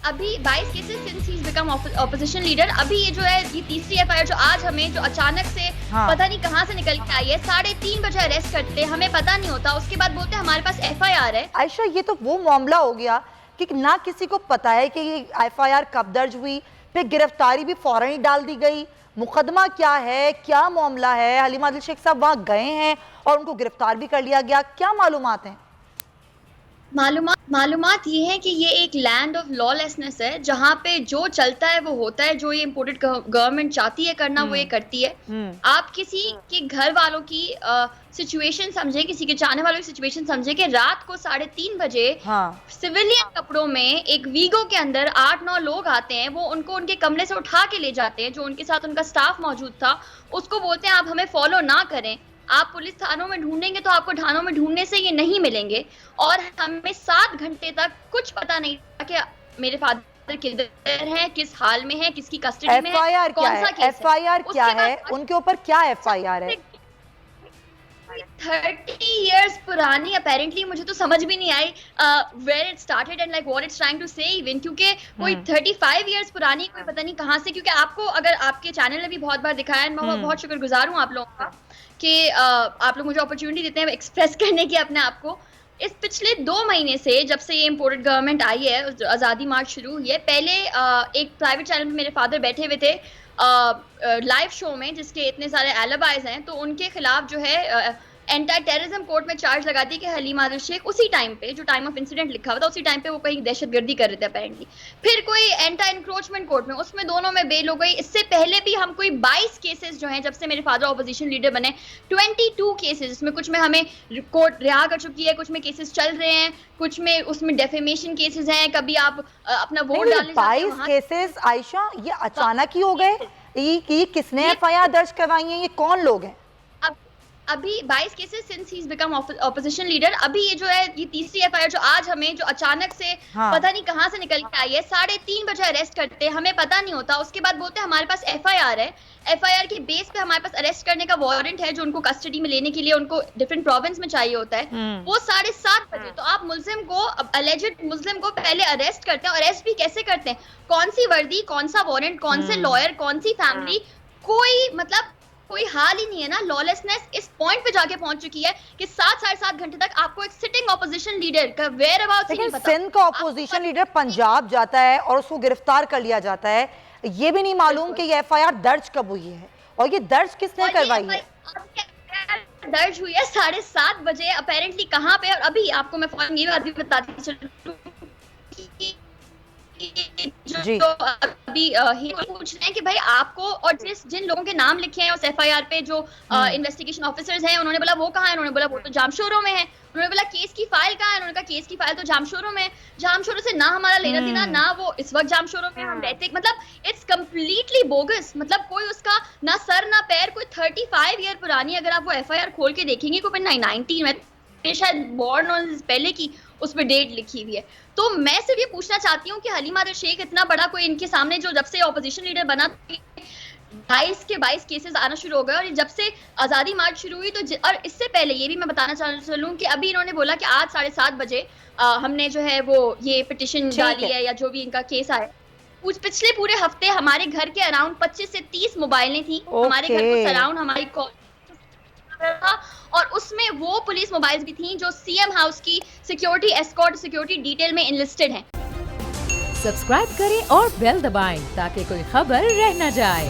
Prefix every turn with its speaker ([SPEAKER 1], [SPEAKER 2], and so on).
[SPEAKER 1] अभी 22 cases since he become opposition leader. अभी ये जो है ये तीसरी एफआईआर जो आज हमें जो अचानक से पता नहीं कहां से निकल के आई है, 3:30 बजे अरेस्ट करते, हमें पता नहीं होता, उसके बाद बोलते हमारे पास एफआईआर है।
[SPEAKER 2] आयशा, ये तो वो मामला हो गया कि ना किसी को पता है कि ये एफआईआर कब दर्ज हुई, फिर गिरफ्तारी भी फौरन ही डाल दी गई। मुकदमा क्या है, क्या मामला है? हलीमा आदिल शेख साहब वहां गए हैं और उनको गिरफ्तार भी कर लिया गया, क्या मालूमात हैं?
[SPEAKER 1] मालूमात ये है कि ये एक लैंड ऑफ लॉलेसनेस है, जहाँ पे जो चलता है वो होता है, जो ये इम्पोर्टेड गवर्नमेंट चाहती है करना वो ये करती है। आप किसी के घर वालों की सिचुएशन समझे, किसी के चाहने वालों की सिचुएशन समझे कि रात को 3:30 बजे सिविलियन कपड़ों में एक वीगो के अंदर 8-9 लोग आते हैं, वो उनको उनके कमरे से उठा के ले जाते हैं, जो उनके साथ उनका स्टाफ मौजूद था, उसको बोलते हैं आप हमें फॉलो ना करें, आप पुलिस थानों में ढूंढेंगे तो आपको थानों में ढूंढने से ये नहीं मिलेंगे। और हमें 7 घंटे तक कुछ पता नहीं था कि मेरे फादर किधर हैं, किस हाल में हैं, किसकी कस्टडी में है, कौन सा केस है।
[SPEAKER 2] एफआईआर क्या है, उनके ऊपर क्या एफआईआर है?
[SPEAKER 1] 30 years पुरानी अपेरेंटली, मुझे तो समझ भी नहीं आई where it started and like what it's trying to say even, क्योंकि कोई 35 years पुरानी कोई पता नहीं कहां से, क्योंकि आपको अगर आपके चैनल ने भी बहुत बार दिखाया है, मैं बहुत शुक्रगुजार हूं आप लोगों का कि आप लोग मुझे अपॉर्चुनिटी देते हैं एक्सप्रेस करने की अपने आप को। इस पिछले 2 महीने से जब से ये इम्पोर्टेड गवर्नमेंट आई है, आज़ादी मार्च शुरू हुई है, पहले एक प्राइवेट चैनल पे मेरे फादर बैठे हुए थे लाइव शो में, जिसके इतने सारे एलिबाइज हैं, तो उनके खिलाफ जो है एंटी टेररिज्म कोर्ट में चार्ज लगा दी कि हलीमा आदिल शेख उसी टाइम पे जो टाइम ऑफ इंसिडेंट लिखा हुआ था उसी टाइम पे वो कहीं दहशतगर्दी कर रहे थे अपेरेंटली। फिर कोई एंटी इंक्रोचमेंट कोर्ट में, उसमें दोनों में बेल हो गई। इससे पहले भी हम कोई 22 केसेस जो हैं, जब से मेरे फादर ऑपोजिशन लीडर बने, 22 केसेस, इसमें कुछ में हमें कोर्ट रिहा कर चुकी है, कुछ में केसेस चल रहे हैं, कुछ में उसमें डेफेमेशन केसेस हैं, कभी आप अपना वोट डालने
[SPEAKER 2] 22 केसेस आयशा ये अचानक ही हो गए? ये किसने एफआईआर दर्ज करवाई है, ये कौन लोग हैं?
[SPEAKER 1] अभी 22 cases since he become opposition leader. अभी ये जो है ये तीसरी एफआईआर जो आज हमें जो अचानक से पता नहीं कहां से निकल के आई है, 3:30 बजे अरेस्ट करते, हमें पता नहीं होता, उसके बाद बोलते हमारे पास एफआईआर है, एफआईआर के बेस पे हमारे पास अरेस्ट करने का वारंट है, जो उनको कस्टडी में लेने के लिए उनको डिफरेंट प्रोविंस में चाहिए होता है, वो 7:30 बजे। तो आप मुल्जिम को, अलेजिड मुस्लिम को पहले अरेस्ट करते हैं, और अरेस्ट भी कैसे करते हैं, कौन सी वर्दी, कौन सा वारंट, कौन से लॉयर, कौन सी फैमिली, कोई मतलब कोई हाल ही नहीं है ना। लॉलेसनेस इस पॉइंट पे जाके पहुंच चुकी है कि 7-7.5 घंटे तक आपको एक सिटिंग ऑपोजिशन लीडर का वेयर अबाउट नहीं पता।
[SPEAKER 2] सिंध का ऑपोजिशन लीडर पंजाब जाता है और उसको गिरफ्तार कर लिया जाता है, ये भी नहीं मालूम कि ये एफआईआर दर्ज कब हुई है और ये दर्ज किसने करवाई है।
[SPEAKER 1] दर्ज हुई है 7:30 बजे अपेरेंटली, कहां पे, और अभी आपको मैं फौरन ये बात भी बताती चलूं जो अभी पूछ रहे हैं कि भाई आपको, और जिन लोगों के नाम लिखे हैं उस एफआईआर पे, जो इन्वेस्टिगेशन ऑफिसर्स हैं, उन्होंने बोला वो कहाँ है, उन्होंने बोला वो तो जामशोरों में है। उन्होंने बोला केस की फाइल कहाँ है, उन्होंने कहा केस की फाइल तो जामशोरों में है। जामशोरों से ना हमारा लेना देना, ना वो इस वक्त जामशोरों में हम रहते, मतलब इट्स कम्प्लीटली बोगस। मतलब कोई उसका ना सर ना पैर, कोई 35 ईयर पुरानी अगर आप वो एफआईआर खोल के देखेंगे, कोई 19 में शायद बॉर्न पहले की उस पर डेट लिखी हुई है। तो मैं सिर्फ ये पूछना चाहती हूँ कि हलीमा आदिल शेख इतना बड़ा कोई इनके सामने, जो जब से ऑपोजिशन लीडर बना 22 के 22 केसेस आना शुरू हो गए, और जब से आज़ादी मार्च शुरू हुई तो और इससे पहले ये भी मैं बताना चलूँ कि अभी इन्होंने बोला कि आज 7:30 बजे हमने जो है वो ये पिटिशन डाली है, या जो भी इनका केस आया, पिछले पूरे हफ्ते हमारे घर के अराउंड 25 से 30 मोबाइलें थी, हमारे घर को सराउंड हमारी कॉल था, और उसमें वो पुलिस मोबाइल्स भी थी जो सीएम हाउस की सिक्योरिटी एस्कॉर्ट सिक्योरिटी डिटेल में इनलिस्टेड हैं।
[SPEAKER 3] सब्सक्राइब करें और बेल दबाएं ताकि कोई खबर रह न जाए।